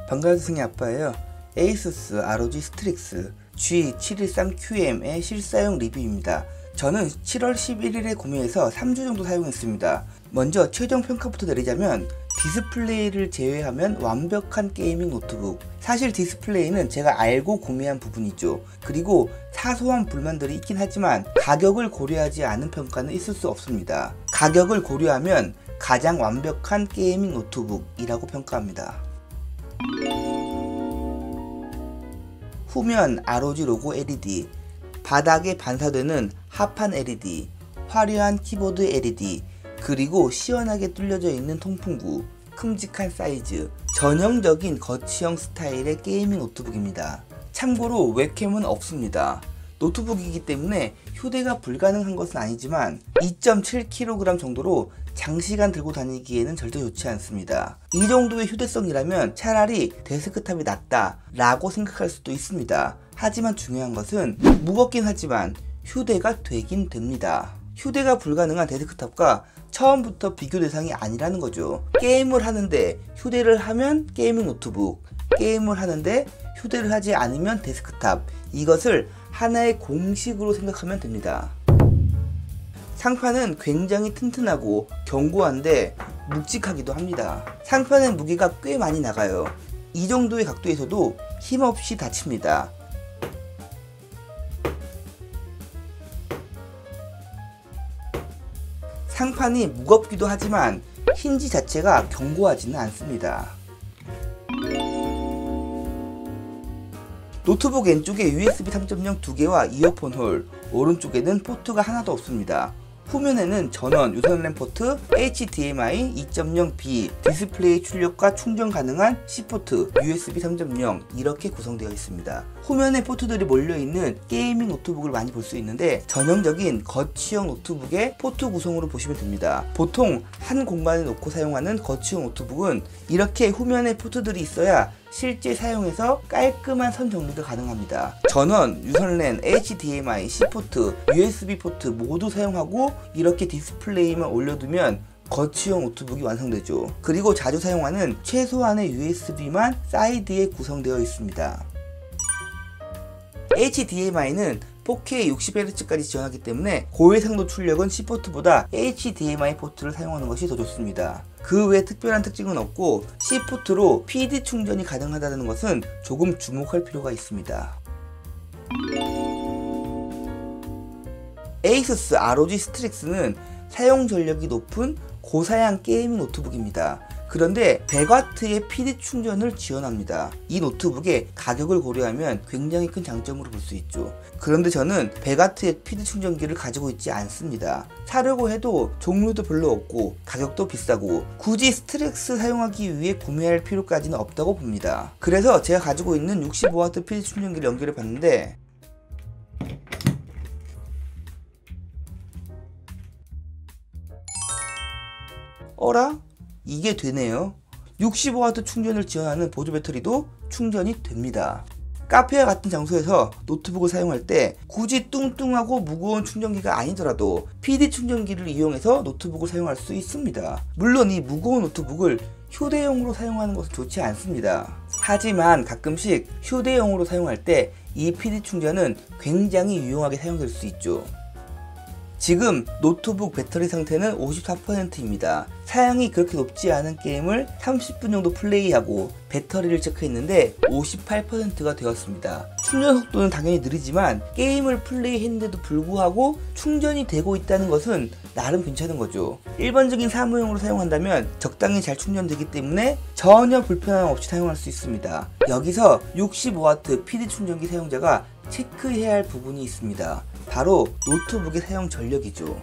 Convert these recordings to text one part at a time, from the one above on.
방글라데시 아빠예요. 에이수스 ROG 스트릭스 G713QM의 실사용 리뷰입니다. 저는 7월 11일에 구매해서 3주 정도 사용했습니다. 먼저 최종 평가부터 내리자면 디스플레이를 제외하면 완벽한 게이밍 노트북. 사실 디스플레이는 제가 알고 구매한 부분이죠. 그리고 사소한 불만들이 있긴 하지만 가격을 고려하지 않은 평가는 있을 수 없습니다. 가격을 고려하면 가장 완벽한 게이밍 노트북이라고 평가합니다. 후면 ROG 로고 LED, 바닥에 반사되는 하판 LED, 화려한 키보드 LED, 그리고 시원하게 뚫려져 있는 통풍구, 큼직한 사이즈, 전형적인 거치형 스타일의 게이밍 노트북입니다. 참고로 웹캠은 없습니다. 노트북이기 때문에 휴대가 불가능한 것은 아니지만 2.7kg 정도로 장시간 들고 다니기에는 절대 좋지 않습니다. 이 정도의 휴대성이라면 차라리 데스크탑이 낫다 라고 생각할 수도 있습니다. 하지만 중요한 것은 무겁긴 하지만 휴대가 되긴 됩니다. 휴대가 불가능한 데스크탑과 처음부터 비교 대상이 아니라는 거죠. 게임을 하는데 휴대를 하면 게이밍 노트북, 게임을 하는데 휴대를 하지 않으면 데스크탑, 이것을 하나의 공식으로 생각하면 됩니다. 상판은 굉장히 튼튼하고 견고한데 묵직하기도 합니다. 상판의 무게가 꽤 많이 나가요. 이 정도의 각도에서도 힘없이 닫힙니다. 상판이 무겁기도 하지만 힌지 자체가 견고하지는 않습니다. 노트북 왼쪽에 USB 3.0 2개와 이어폰 홀, 오른쪽에는 포트가 하나도 없습니다. 후면에는 전원, 유선 램 포트, HDMI 2.0B, 디스플레이 출력과 충전 가능한 C포트, USB 3.0 이렇게 구성되어 있습니다. 후면에 포트들이 몰려있는 게이밍 노트북을 많이 볼 수 있는데 전형적인 거치형 노트북의 포트 구성으로 보시면 됩니다. 보통 한 공간에 놓고 사용하는 거치형 노트북은 이렇게 후면에 포트들이 있어야 실제 사용에서 깔끔한 선 정리가 가능합니다. 전원, 유선랜, HDMI, C포트, USB 포트 모두 사용하고 이렇게 디스플레이만 올려두면 거치형 노트북이 완성되죠. 그리고 자주 사용하는 최소한의 USB만 사이드에 구성되어 있습니다. HDMI는 4K 60Hz까지 지원하기 때문에 고해상도 출력은 C포트보다 HDMI 포트를 사용하는 것이 더 좋습니다. 그 외 특별한 특징은 없고 C포트로 PD 충전이 가능하다는 것은 조금 주목할 필요가 있습니다. 에이수스 ROG 스트릭스는 사용 전력이 높은 고사양 게이밍 노트북입니다. 그런데 100W의 PD 충전을 지원합니다. 이 노트북의 가격을 고려하면 굉장히 큰 장점으로 볼 수 있죠. 그런데 저는 100W의 PD 충전기를 가지고 있지 않습니다. 사려고 해도 종류도 별로 없고 가격도 비싸고 굳이 스트릭스 사용하기 위해 구매할 필요까지는 없다고 봅니다. 그래서 제가 가지고 있는 65W PD 충전기를 연결해 봤는데 어라? 이게 되네요. 65W 충전을 지원하는 보조 배터리도 충전이 됩니다. 카페와 같은 장소에서 노트북을 사용할 때 굳이 뚱뚱하고 무거운 충전기가 아니더라도 PD 충전기를 이용해서 노트북을 사용할 수 있습니다. 물론 이 무거운 노트북을 휴대용으로 사용하는 것은 좋지 않습니다. 하지만 가끔씩 휴대용으로 사용할 때 이 PD 충전은 굉장히 유용하게 사용될 수 있죠. 지금 노트북 배터리 상태는 54%입니다. 사양이 그렇게 높지 않은 게임을 30분 정도 플레이하고 배터리를 체크했는데 58%가 되었습니다. 충전 속도는 당연히 느리지만 게임을 플레이했는데도 불구하고 충전이 되고 있다는 것은 나름 괜찮은 거죠. 일반적인 사무용으로 사용한다면 적당히 잘 충전되기 때문에 전혀 불편함 없이 사용할 수 있습니다. 여기서 65W PD 충전기 사용자가 체크해야 할 부분이 있습니다. 바로 노트북의 사용 전력이죠.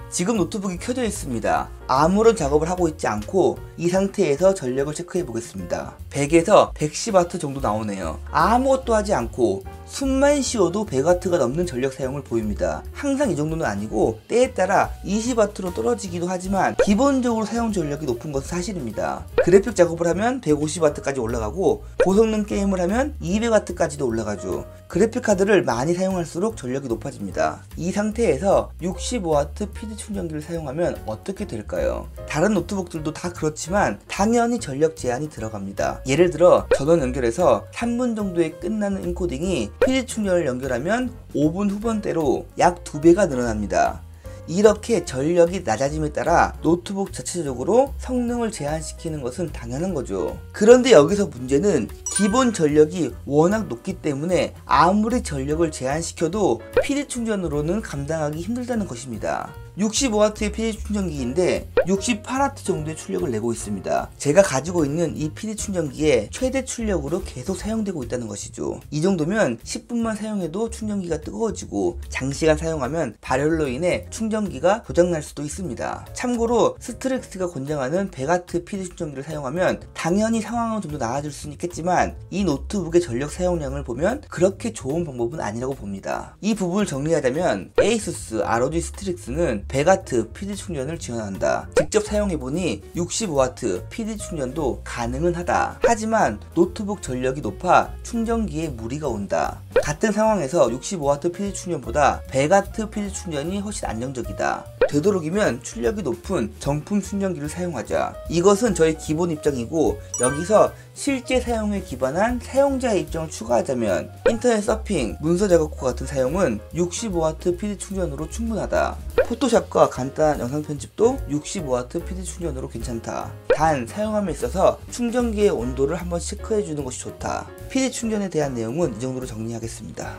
지금 노트북이 켜져 있습니다. 아무런 작업을 하고 있지 않고 이 상태에서 전력을 체크해 보겠습니다. 100에서 110W 정도 나오네요. 아무것도 하지 않고 숨만 쉬어도 100W가 넘는 전력 사용을 보입니다. 항상 이 정도는 아니고 때에 따라 20W로 떨어지기도 하지만 기본적으로 사용 전력이 높은 것은 사실입니다. 그래픽 작업을 하면 150W까지 올라가고 고성능 게임을 하면 200W까지도 올라가죠. 그래픽 카드를 많이 사용할수록 전력이 높아집니다. 이 상태에서 65W PD 충전기를 사용하면 어떻게 될까요? 있을까요? 다른 노트북들도 다 그렇지만 당연히 전력 제한이 들어갑니다. 예를 들어 전원 연결해서 3분 정도에 끝나는 인코딩이 PD 충전을 연결하면 5분 후반대로 약 2배가 늘어납니다. 이렇게 전력이 낮아짐에 따라 노트북 자체적으로 성능을 제한시키는 것은 당연한 거죠. 그런데 여기서 문제는 기본 전력이 워낙 높기 때문에 아무리 전력을 제한시켜도 PD 충전으로는 감당하기 힘들다는 것입니다. 65W의 PD 충전기인데 68W 정도의 출력을 내고 있습니다. 제가 가지고 있는 이 PD 충전기의 최대 출력으로 계속 사용되고 있다는 것이죠. 이 정도면 10분만 사용해도 충전기가 뜨거워지고 장시간 사용하면 발열로 인해 충전기가 고장날 수도 있습니다. 참고로 스트렉스가 권장하는 100W PD 충전기를 사용하면 당연히 상황은 좀 더 나아질 수는 있겠지만 이 노트북의 전력 사용량을 보면 그렇게 좋은 방법은 아니라고 봅니다. 이 부분을 정리하자면 ASUS ROG 스트릭스는 100W PD 충전을 지원한다. 직접 사용해보니 65W PD 충전도 가능은 하다. 하지만 노트북 전력이 높아 충전기에 무리가 온다. 같은 상황에서 65W PD 충전보다 100W PD 충전이 훨씬 안정적이다. 되도록이면 출력이 높은 정품 충전기를 사용하자. 이것은 저의 기본 입장이고, 여기서 실제 사용에 기반한 사용자의 입장을 추가하자면 인터넷 서핑, 문서 작업과 같은 사용은 65W PD 충전으로 충분하다. 포토샵과 간단한 영상 편집도 65W PD 충전으로 괜찮다. 단 사용함에 있어서 충전기의 온도를 한번 체크해주는 것이 좋다. PD 충전에 대한 내용은 이 정도로 정리하겠습니다.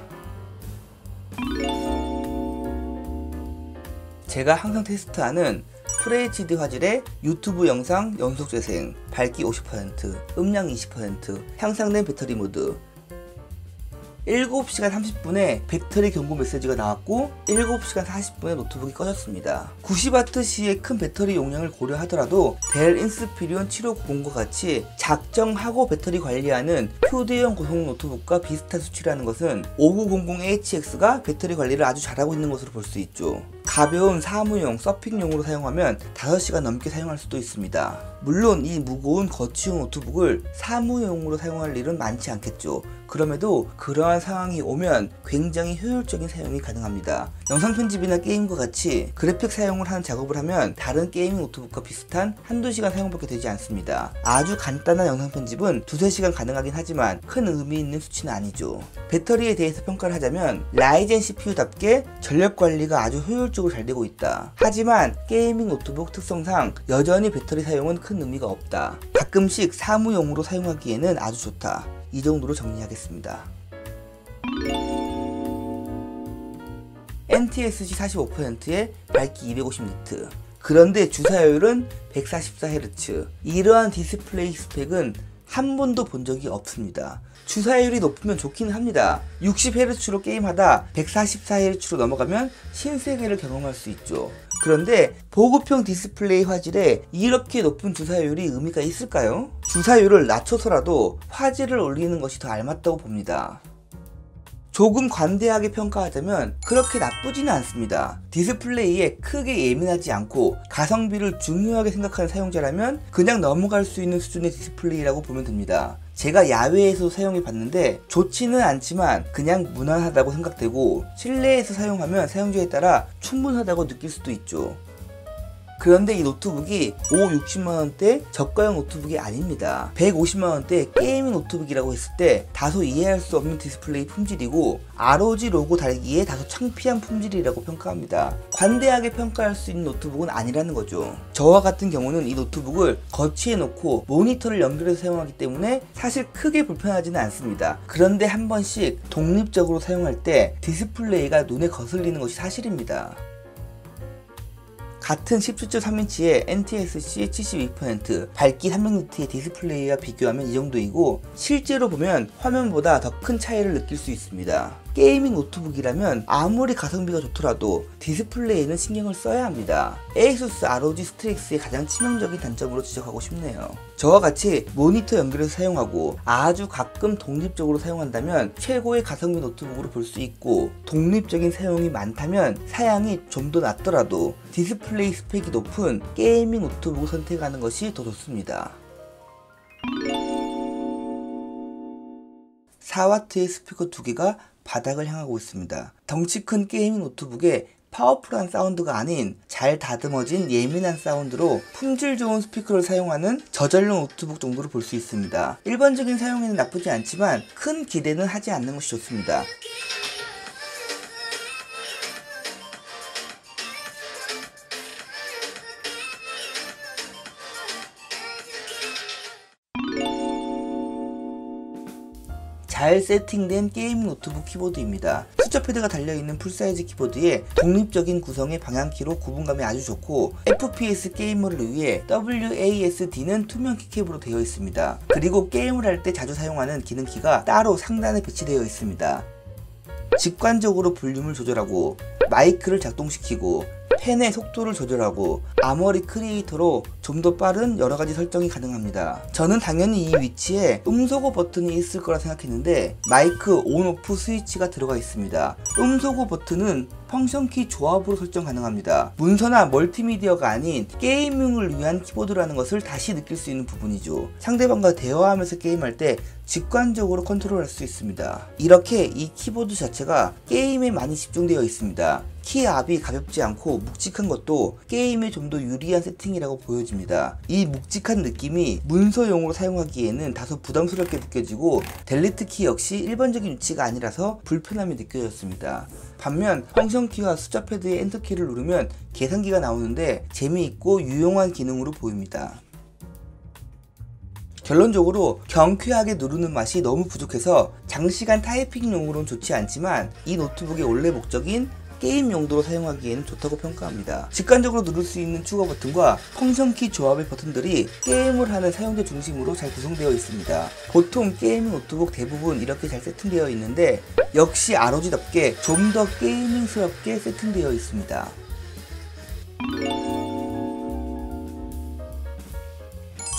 제가 항상 테스트하는 FHD 화질의 유튜브 영상 연속 재생, 밝기 50%, 음량 20%, 향상된 배터리 모드. 7시간 30분에 배터리 경고 메시지가 나왔고 7시간 40분에 노트북이 꺼졌습니다. 90W시의 큰 배터리 용량을 고려하더라도 델 인스피리온 7590과 같이 작정하고 배터리 관리하는 휴대용 고성 노트북과 비슷한 수치라는 것은 5900HX가 배터리 관리를 아주 잘하고 있는 것으로 볼 수 있죠. 가벼운 사무용, 서핑용으로 사용하면 5시간 넘게 사용할 수도 있습니다. 물론 이 무거운 거치용 노트북을 사무용으로 사용할 일은 많지 않겠죠. 그럼에도 그러한 상황이 오면 굉장히 효율적인 사용이 가능합니다. 영상 편집이나 게임과 같이 그래픽 사용을 하는 작업을 하면 다른 게이밍 노트북과 비슷한 한두 시간 사용밖에 되지 않습니다. 아주 간단한 영상 편집은 2~3시간 가능하긴 하지만 큰 의미 있는 수치는 아니죠. 배터리에 대해서 평가를 하자면 라이젠 CPU답게 전력 관리가 아주 효율적으로 잘 되고 있다. 하지만 게이밍 노트북 특성상 여전히 배터리 사용은 큰 의미가 없다. 가끔씩 사무용으로 사용하기에는 아주 좋다. 이 정도로 정리하겠습니다. NTSC 45%에 밝기 250니트. 그런데 주사율은 144Hz. 이러한 디스플레이 스펙은 한 번도 본 적이 없습니다. 주사율이 높으면 좋긴 합니다. 60Hz로 게임하다 144Hz로 넘어가면 신세계를 경험할 수 있죠. 그런데 보급형 디스플레이 화질에 이렇게 높은 주사율이 의미가 있을까요? 주사율을 낮춰서라도 화질을 올리는 것이 더 알맞다고 봅니다. 조금 관대하게 평가하자면 그렇게 나쁘지는 않습니다. 디스플레이에 크게 예민하지 않고 가성비를 중요하게 생각하는 사용자라면 그냥 넘어갈 수 있는 수준의 디스플레이라고 보면 됩니다. 제가 야외에서 사용해 봤는데 좋지는 않지만 그냥 무난하다고 생각되고, 실내에서 사용하면 사용자에 따라 충분하다고 느낄 수도 있죠. 그런데 이 노트북이 60만원대 저가형 노트북이 아닙니다. 150만원대 게이밍 노트북이라고 했을 때 다소 이해할 수 없는 디스플레이 품질이고 ROG 로고 달기에 다소 창피한 품질이라고 평가합니다. 관대하게 평가할 수 있는 노트북은 아니라는 거죠. 저와 같은 경우는 이 노트북을 거치해 놓고 모니터를 연결해서 사용하기 때문에 사실 크게 불편하지는 않습니다. 그런데 한 번씩 독립적으로 사용할 때 디스플레이가 눈에 거슬리는 것이 사실입니다. 같은 17.3인치의 NTSC 72%, 밝기 300니트의 디스플레이와 비교하면 이 정도이고, 실제로 보면 화면보다 더 큰 차이를 느낄 수 있습니다. 게이밍 노트북이라면 아무리 가성비가 좋더라도 디스플레이는 신경을 써야 합니다. ASUS ROG 스트릭스의 가장 치명적인 단점으로 지적하고 싶네요. 저와 같이 모니터 연결해서 사용하고 아주 가끔 독립적으로 사용한다면 최고의 가성비 노트북으로 볼 수 있고, 독립적인 사용이 많다면 사양이 좀 더 낮더라도 디스플레이 스펙이 높은 게이밍 노트북을 선택하는 것이 더 좋습니다. 4W의 스피커 2개가 바닥을 향하고 있습니다. 덩치 큰 게이밍 노트북에 파워풀한 사운드가 아닌 잘 다듬어진 예민한 사운드로 품질 좋은 스피커를 사용하는 저전용 노트북 정도로 볼 수 있습니다. 일반적인 사용에는 나쁘지 않지만 큰 기대는 하지 않는 것이 좋습니다. 잘 세팅된 게임 노트북 키보드입니다. 숫자 패드가 달려있는 풀사이즈 키보드에 독립적인 구성의 방향키로 구분감이 아주 좋고 FPS 게이머를 위해 WASD는 투명 키캡으로 되어 있습니다. 그리고 게임을 할 때 자주 사용하는 기능키가 따로 상단에 배치되어 있습니다. 직관적으로 볼륨을 조절하고 마이크를 작동시키고 펜의 속도를 조절하고 아머리 크리에이터로 좀 더 빠른 여러가지 설정이 가능합니다. 저는 당연히 이 위치에 음소거 버튼이 있을 거라 생각했는데 마이크 온 오프 스위치가 들어가 있습니다. 음소거 버튼은 펑션키 조합으로 설정 가능합니다. 문서나 멀티미디어가 아닌 게이밍을 위한 키보드라는 것을 다시 느낄 수 있는 부분이죠. 상대방과 대화하면서 게임할 때 직관적으로 컨트롤할 수 있습니다. 이렇게 이 키보드 자체가 게임에 많이 집중되어 있습니다. 키 압이 가볍지 않고 묵직한 것도 게임에 좀 더 유리한 세팅이라고 보여집니다. 이 묵직한 느낌이 문서용으로 사용하기에는 다소 부담스럽게 느껴지고 델리트 키 역시 일반적인 위치가 아니라서 불편함이 느껴졌습니다. 반면 펑션키와 숫자 패드의 엔터키를 누르면 계산기가 나오는데 재미있고 유용한 기능으로 보입니다. 결론적으로 경쾌하게 누르는 맛이 너무 부족해서 장시간 타이핑용으로는 좋지 않지만 이 노트북의 원래 목적인 게임 용도로 사용하기에는 좋다고 평가합니다. 직관적으로 누를 수 있는 추가 버튼과 펑션키 조합의 버튼들이 게임을 하는 사용자 중심으로 잘 구성되어 있습니다. 보통 게이밍 노트북 대부분 이렇게 잘 세팅되어 있는데 역시 ROG답게 좀 더 게이밍스럽게 세팅되어 있습니다.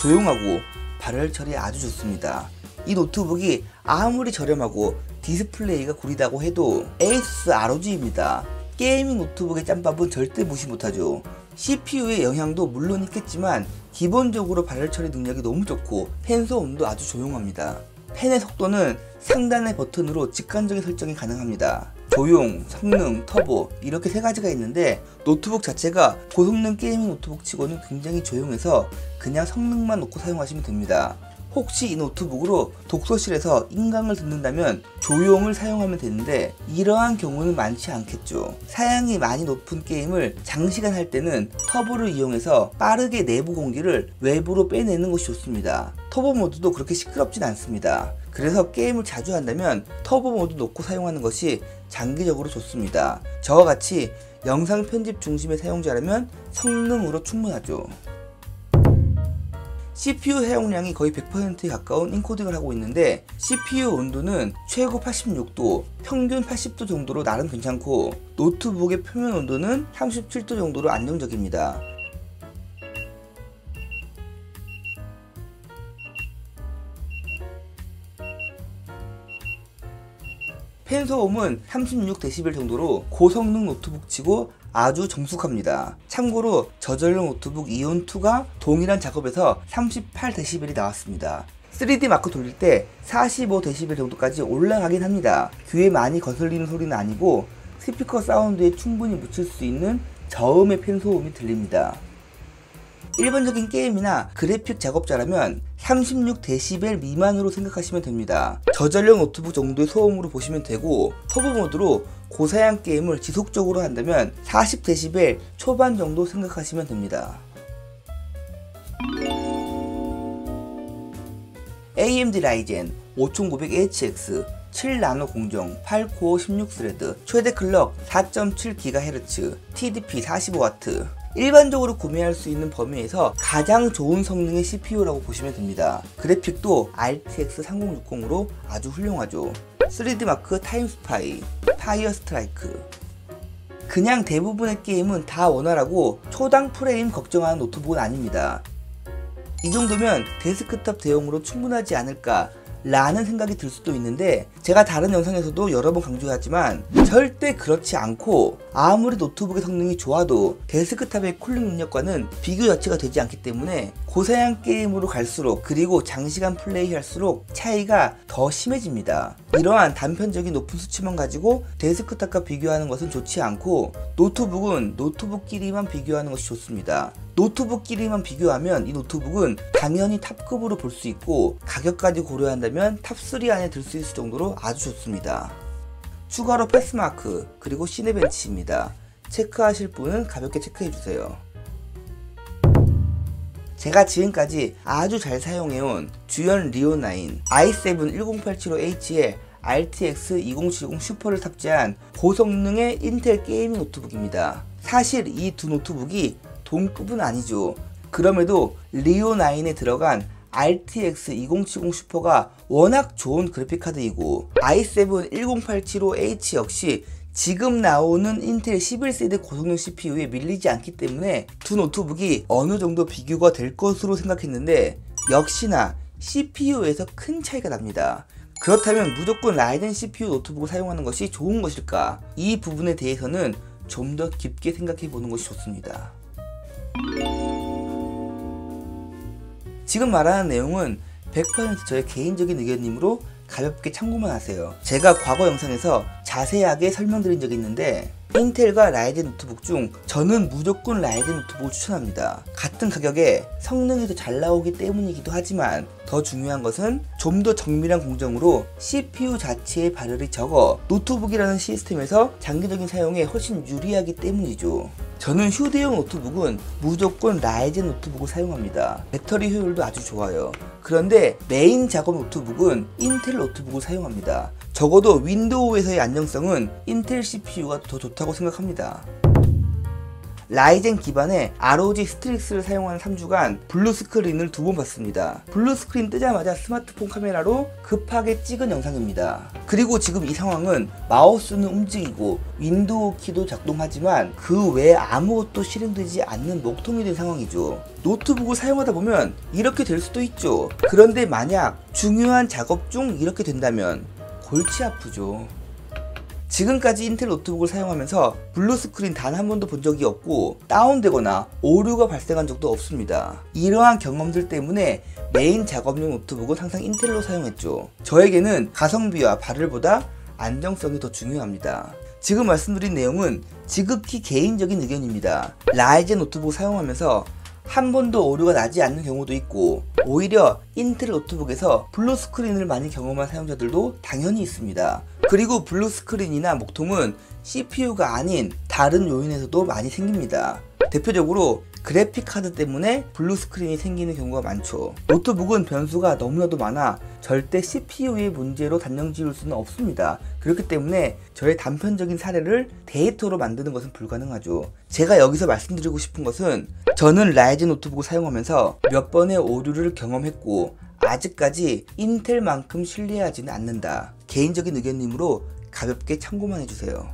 조용하고 발열 처리 아주 좋습니다. 이 노트북이 아무리 저렴하고 디스플레이가 구리다고 해도 ASUS ROG입니다. 게이밍 노트북의 짬밥은 절대 무시 못하죠. CPU의 영향도 물론 있겠지만 기본적으로 발열 처리 능력이 너무 좋고 펜 소음도 아주 조용합니다. 펜의 속도는 상단의 버튼으로 직관적인 설정이 가능합니다. 조용, 성능, 터보 이렇게 세 가지가 있는데 노트북 자체가 고성능 게이밍 노트북 치고는 굉장히 조용해서 그냥 성능만 놓고 사용하시면 됩니다. 혹시 이 노트북으로 독서실에서 인강을 듣는다면 조용을 사용하면 되는데 이러한 경우는 많지 않겠죠. 사양이 많이 높은 게임을 장시간 할 때는 터보를 이용해서 빠르게 내부 공기를 외부로 빼내는 것이 좋습니다. 터보 모드도 그렇게 시끄럽진 않습니다. 그래서 게임을 자주 한다면 터보 모드 놓고 사용하는 것이 장기적으로 좋습니다. 저와 같이 영상 편집 중심의 사용자라면 성능으로 충분하죠. CPU 사용량이 거의 100%에 가까운 인코딩을 하고 있는데 CPU 온도는 최고 86도, 평균 80도 정도로 나름 괜찮고 노트북의 표면 온도는 37도 정도로 안정적입니다. 펜 소음은 36dB 정도로 고성능 노트북 치고 아주 정숙합니다. 참고로 저전용 노트북 이온2가 동일한 작업에서 38dB이 나왔습니다. 3D 마크 돌릴 때 45dB 정도까지 올라가긴 합니다. 귀에 많이 거슬리는 소리는 아니고 스피커 사운드에 충분히 묻힐 수 있는 저음의 펜 소음이 들립니다. 일반적인 게임이나 그래픽 작업자라면 36dB 미만으로 생각하시면 됩니다. 저전용 노트북 정도의 소음으로 보시면 되고 터보 모드로 고사양 게임을 지속적으로 한다면 40dB 초반 정도 생각하시면 됩니다. AMD 라이젠 5900HX 7나노 공정 8코어 16스레드 최대 클럭 4.7GHz TDP 45W 일반적으로 구매할 수 있는 범위에서 가장 좋은 성능의 CPU라고 보시면 됩니다. 그래픽도 RTX 3060으로 아주 훌륭하죠. 3D마크 타임스파이, 파이어 스트라이크 그냥 대부분의 게임은 다 원활하고 초당 프레임 걱정하는 노트북은 아닙니다. 이 정도면 데스크톱 대용으로 충분하지 않을까 라는 생각이 들 수도 있는데, 제가 다른 영상에서도 여러 번 강조했지만 절대 그렇지 않고, 아무리 노트북의 성능이 좋아도 데스크탑의 쿨링 능력과는 비교 자체가 되지 않기 때문에 고사양 게임으로 갈수록, 그리고 장시간 플레이할수록 차이가 더 심해집니다. 이러한 단편적인 높은 수치만 가지고 데스크탑과 비교하는 것은 좋지 않고, 노트북은 노트북끼리만 비교하는 것이 좋습니다. 노트북끼리만 비교하면 이 노트북은 당연히 탑급으로 볼 수 있고, 가격까지 고려한다면 탑3 안에 들 수 있을 정도로 아주 좋습니다. 추가로 패스마크 그리고 시네벤치입니다. 체크하실 분은 가볍게 체크해주세요. 제가 지금까지 아주 잘 사용해온 주연 리오9 i7 10875H에 RTX 2070 슈퍼를 탑재한 고성능의 인텔 게이밍 노트북입니다. 사실 이 두 노트북이 동급은 아니죠. 그럼에도 리오9에 들어간 RTX 2070 슈퍼가 워낙 좋은 그래픽카드이고, i7 10875H 역시 지금 나오는 인텔 11세대 고성능 CPU에 밀리지 않기 때문에 두 노트북이 어느 정도 비교가 될 것으로 생각했는데, 역시나 CPU에서 큰 차이가 납니다. 그렇다면 무조건 라이젠 CPU 노트북을 사용하는 것이 좋은 것일까? 이 부분에 대해서는 좀 더 깊게 생각해 보는 것이 좋습니다. 지금 말하는 내용은 100% 저의 개인적인 의견이므로 가볍게 참고만 하세요. 제가 과거 영상에서 자세하게 설명드린 적이 있는데, 인텔과 라이젠 노트북 중 저는 무조건 라이젠 노트북을 추천합니다. 같은 가격에 성능이 더 잘 나오기 때문이기도 하지만, 더 중요한 것은 좀 더 정밀한 공정으로 CPU 자체의 발열이 적어 노트북이라는 시스템에서 장기적인 사용에 훨씬 유리하기 때문이죠. 저는 휴대용 노트북은 무조건 라이젠 노트북을 사용합니다. 배터리 효율도 아주 좋아요. 그런데 메인 작업 노트북은 인텔 노트북을 사용합니다. 적어도 윈도우에서의 안정성은 인텔 CPU가 더 좋다고 생각합니다. 라이젠 기반의 ROG 스트릭스를 사용한 3주간 블루스크린을 2번 봤습니다. 블루스크린 뜨자마자 스마트폰 카메라로 급하게 찍은 영상입니다. 그리고 지금 이 상황은 마우스는 움직이고 윈도우 키도 작동하지만 그 외에 아무것도 실행되지 않는 먹통이 된 상황이죠. 노트북을 사용하다 보면 이렇게 될 수도 있죠. 그런데 만약 중요한 작업 중 이렇게 된다면 골치 아프죠. 지금까지 인텔 노트북을 사용하면서 블루스크린 단 한 번도 본 적이 없고, 다운되거나 오류가 발생한 적도 없습니다. 이러한 경험들 때문에 메인 작업용 노트북은 항상 인텔로 사용했죠. 저에게는 가성비와 발열보다 안정성이 더 중요합니다. 지금 말씀드린 내용은 지극히 개인적인 의견입니다. 라이젠 노트북을 사용하면서 한 번도 오류가 나지 않는 경우도 있고, 오히려 인텔 노트북에서 블루스크린을 많이 경험한 사용자들도 당연히 있습니다. 그리고 블루스크린이나 먹통은 CPU가 아닌 다른 요인에서도 많이 생깁니다. 대표적으로 그래픽카드 때문에 블루스크린이 생기는 경우가 많죠. 노트북은 변수가 너무나도 많아 절대 CPU의 문제로 단정 지을 수는 없습니다. 그렇기 때문에 저의 단편적인 사례를 데이터로 만드는 것은 불가능하죠. 제가 여기서 말씀드리고 싶은 것은, 저는 라이젠 노트북을 사용하면서 몇 번의 오류를 경험했고 아직까지 인텔만큼 신뢰하지는 않는다. 개인적인 의견이므로 가볍게 참고만 해주세요.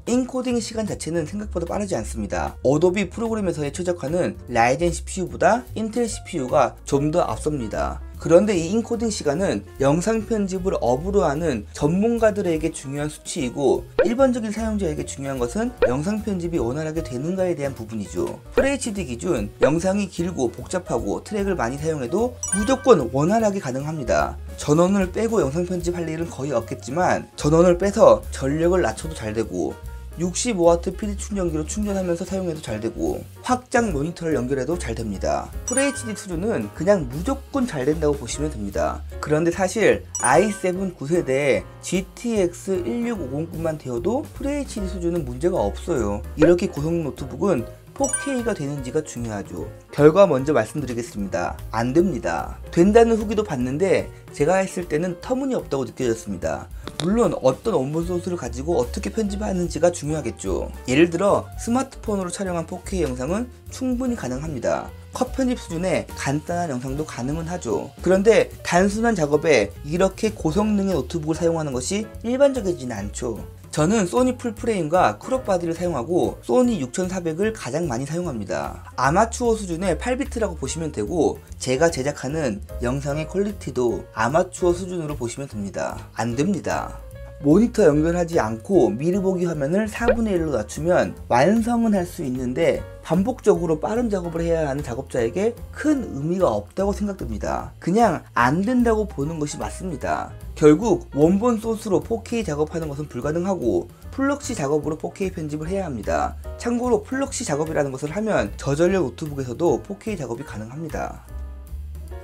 인코딩 시간 자체는 생각보다 빠르지 않습니다. 어도비 프로그램에서의 최적화는 라이젠 CPU보다 인텔 CPU가 좀 더 앞섭니다. 그런데 이 인코딩 시간은 영상 편집을 업으로 하는 전문가들에게 중요한 수치이고, 일반적인 사용자에게 중요한 것은 영상 편집이 원활하게 되는가에 대한 부분이죠. FHD 기준 영상이 길고 복잡하고 트랙을 많이 사용해도 무조건 원활하게 가능합니다. 전원을 빼고 영상 편집할 일은 거의 없겠지만, 전원을 빼서 전력을 낮춰도 잘 되고, 65W PD 충전기로 충전하면서 사용해도 잘 되고, 확장 모니터를 연결해도 잘 됩니다. FHD 수준은 그냥 무조건 잘 된다고 보시면 됩니다. 그런데 사실 i7 9세대에 GTX 1650만 되어도 FHD 수준은 문제가 없어요. 이렇게 고성능 노트북은 4K가 되는지가 중요하죠. 결과 먼저 말씀드리겠습니다. 안 됩니다. 된다는 후기도 봤는데 제가 했을 때는 터무니없다고 느껴졌습니다. 물론 어떤 원본 소스를 가지고 어떻게 편집하는지가 중요하겠죠. 예를 들어 스마트폰으로 촬영한 4K 영상은 충분히 가능합니다. 컷 편집 수준의 간단한 영상도 가능은 하죠. 그런데 단순한 작업에 이렇게 고성능의 노트북을 사용하는 것이 일반적이지는 않죠. 저는 소니 풀프레임과 크롭바디를 사용하고 소니 6400을 가장 많이 사용합니다. 아마추어 수준의 8비트라고 보시면 되고 제가 제작하는 영상의 퀄리티도 아마추어 수준으로 보시면 됩니다. 안됩니다. 모니터 연결하지 않고 미리 보기 화면을 4분의 1로 낮추면 완성은 할 수 있는데 반복적으로 빠른 작업을 해야 하는 작업자에게 큰 의미가 없다고 생각됩니다. 그냥 안 된다고 보는 것이 맞습니다. 결국 원본 소스로 4K 작업하는 것은 불가능하고 플럭시 작업으로 4K 편집을 해야 합니다. 참고로 플럭시 작업이라는 것을 하면 저전력 노트북에서도 4K 작업이 가능합니다.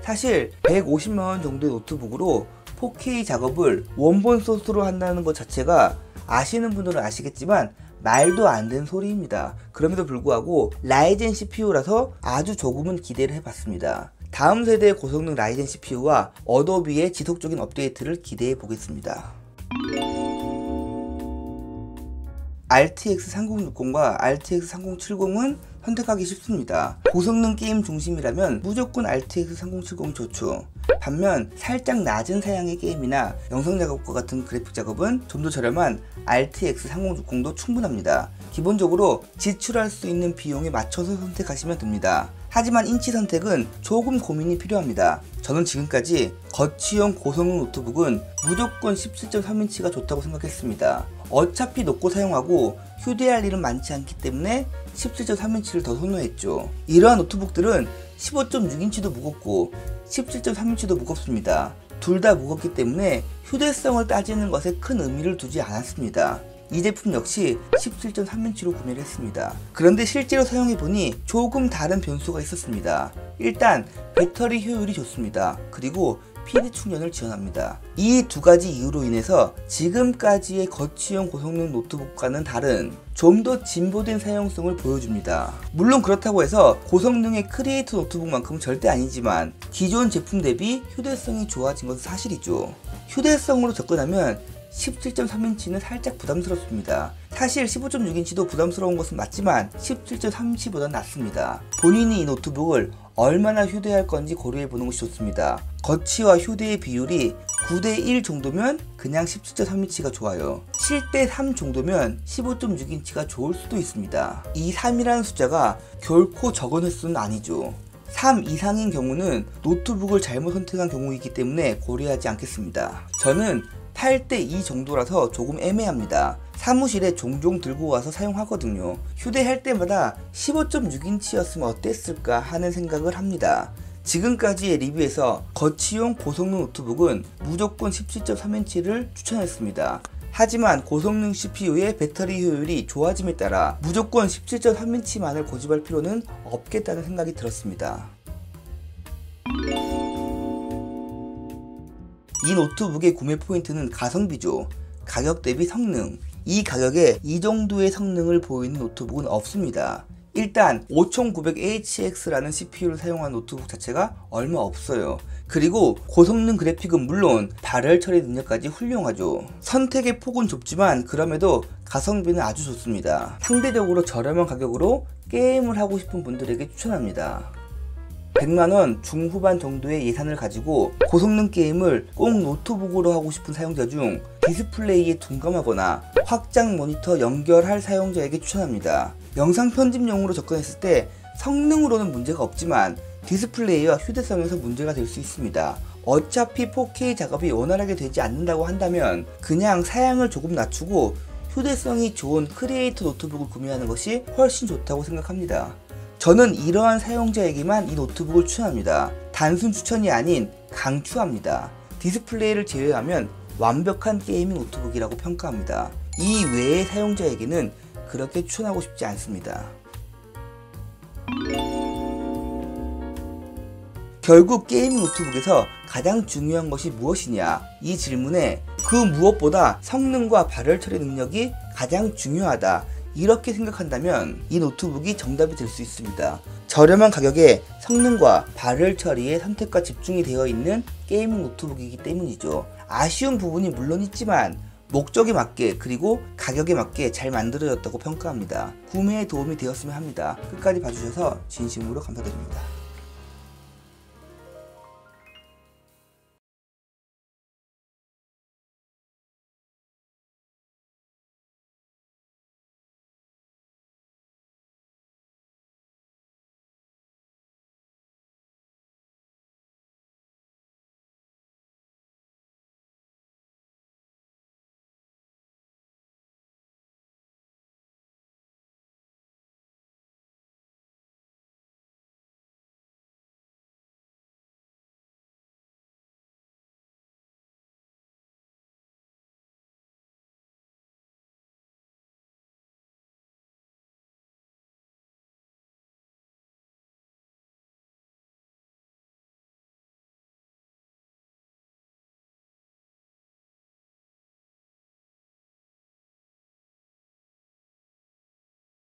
사실 150만원 정도의 노트북으로 4K 작업을 원본 소스로 한다는 것 자체가 아시는 분들은 아시겠지만 말도 안 되는 소리입니다. 그럼에도 불구하고 라이젠 CPU라서 아주 조금은 기대를 해봤습니다. 다음 세대의 고성능 라이젠 CPU와 어도비의 지속적인 업데이트를 기대해 보겠습니다. RTX 3060과 RTX 3070은 선택하기 쉽습니다. 고성능 게임 중심이라면 무조건 RTX 3070이 좋죠. 반면 살짝 낮은 사양의 게임이나 영상 작업과 같은 그래픽 작업은 좀 더 저렴한 RTX 3060도 충분합니다. 기본적으로 지출할 수 있는 비용에 맞춰서 선택하시면 됩니다. 하지만 인치 선택은 조금 고민이 필요합니다. 저는 지금까지 거치형 고성능 노트북은 무조건 17.3인치가 좋다고 생각했습니다. 어차피 놓고 사용하고 휴대할 일은 많지 않기 때문에 17.3인치를 더 선호했죠. 이러한 노트북들은 15.6인치도 무겁고 17.3인치도 무겁습니다. 둘 다 무겁기 때문에 휴대성을 따지는 것에 큰 의미를 두지 않았습니다. 이 제품 역시 17.3인치로 구매를 했습니다. 그런데 실제로 사용해보니 조금 다른 변수가 있었습니다. 일단 배터리 효율이 좋습니다. 그리고 PD 충전을 지원합니다. 이 두 가지 이유로 인해서 지금까지의 거치형 고성능 노트북과는 다른 좀 더 진보된 사용성을 보여줍니다. 물론 그렇다고 해서 고성능의 크리에이터 노트북만큼은 절대 아니지만 기존 제품 대비 휴대성이 좋아진 것은 사실이죠. 휴대성으로 접근하면 17.3인치는 살짝 부담스럽습니다. 사실 15.6인치도 부담스러운 것은 맞지만 17.3인치보다 낫습니다. 본인이 이 노트북을 얼마나 휴대할 건지 고려해보는 것이 좋습니다. 거치와 휴대의 비율이 9대1 정도면 그냥 17.3인치가 좋아요. 7대3 정도면 15.6인치가 좋을 수도 있습니다. 이 3이라는 숫자가 결코 적은 횟수는 아니죠. 3 이상인 경우는 노트북을 잘못 선택한 경우이기 때문에 고려하지 않겠습니다. 저는 8대2 정도라서 조금 애매합니다. 사무실에 종종 들고 와서 사용하거든요. 휴대할 때마다 15.6인치였으면 어땠을까 하는 생각을 합니다. 지금까지의 리뷰에서 거치용 고성능 노트북은 무조건 17.3인치를 추천했습니다. 하지만 고성능 CPU의 배터리 효율이 좋아짐에 따라 무조건 17.3인치만을 고집할 필요는 없겠다는 생각이 들었습니다. 이 노트북의 구매 포인트는 가성비죠. 가격 대비 성능. 이 가격에 이 정도의 성능을 보이는 노트북은 없습니다. 일단 5900HX라는 CPU를 사용한 노트북 자체가 얼마 없어요. 그리고 고성능 그래픽은 물론 발열 처리 능력까지 훌륭하죠. 선택의 폭은 좁지만 그럼에도 가성비는 아주 좋습니다. 상대적으로 저렴한 가격으로 게임을 하고 싶은 분들에게 추천합니다. 100만원 중후반 정도의 예산을 가지고 고성능 게임을 꼭 노트북으로 하고 싶은 사용자 중 디스플레이에 둔감하거나 확장 모니터 연결할 사용자에게 추천합니다. 영상 편집용으로 접근했을 때 성능으로는 문제가 없지만 디스플레이와 휴대성에서 문제가 될 수 있습니다. 어차피 4K 작업이 원활하게 되지 않는다고 한다면 그냥 사양을 조금 낮추고 휴대성이 좋은 크리에이터 노트북을 구매하는 것이 훨씬 좋다고 생각합니다. 저는 이러한 사용자에게만 이 노트북을 추천합니다. 단순 추천이 아닌 강추합니다. 디스플레이를 제외하면 완벽한 게이밍 노트북이라고 평가합니다. 이 외의 사용자에게는 그렇게 추천하고 싶지 않습니다. 결국 게이밍 노트북에서 가장 중요한 것이 무엇이냐? 이 질문에 그 무엇보다 성능과 발열 처리 능력이 가장 중요하다. 이렇게 생각한다면 이 노트북이 정답이 될 수 있습니다. 저렴한 가격에 성능과 발열 처리에 선택과 집중이 되어 있는 게이밍 노트북이기 때문이죠. 아쉬운 부분이 물론 있지만 목적에 맞게 그리고 가격에 맞게 잘 만들어졌다고 평가합니다. 구매에 도움이 되었으면 합니다. 끝까지 봐주셔서 진심으로 감사드립니다.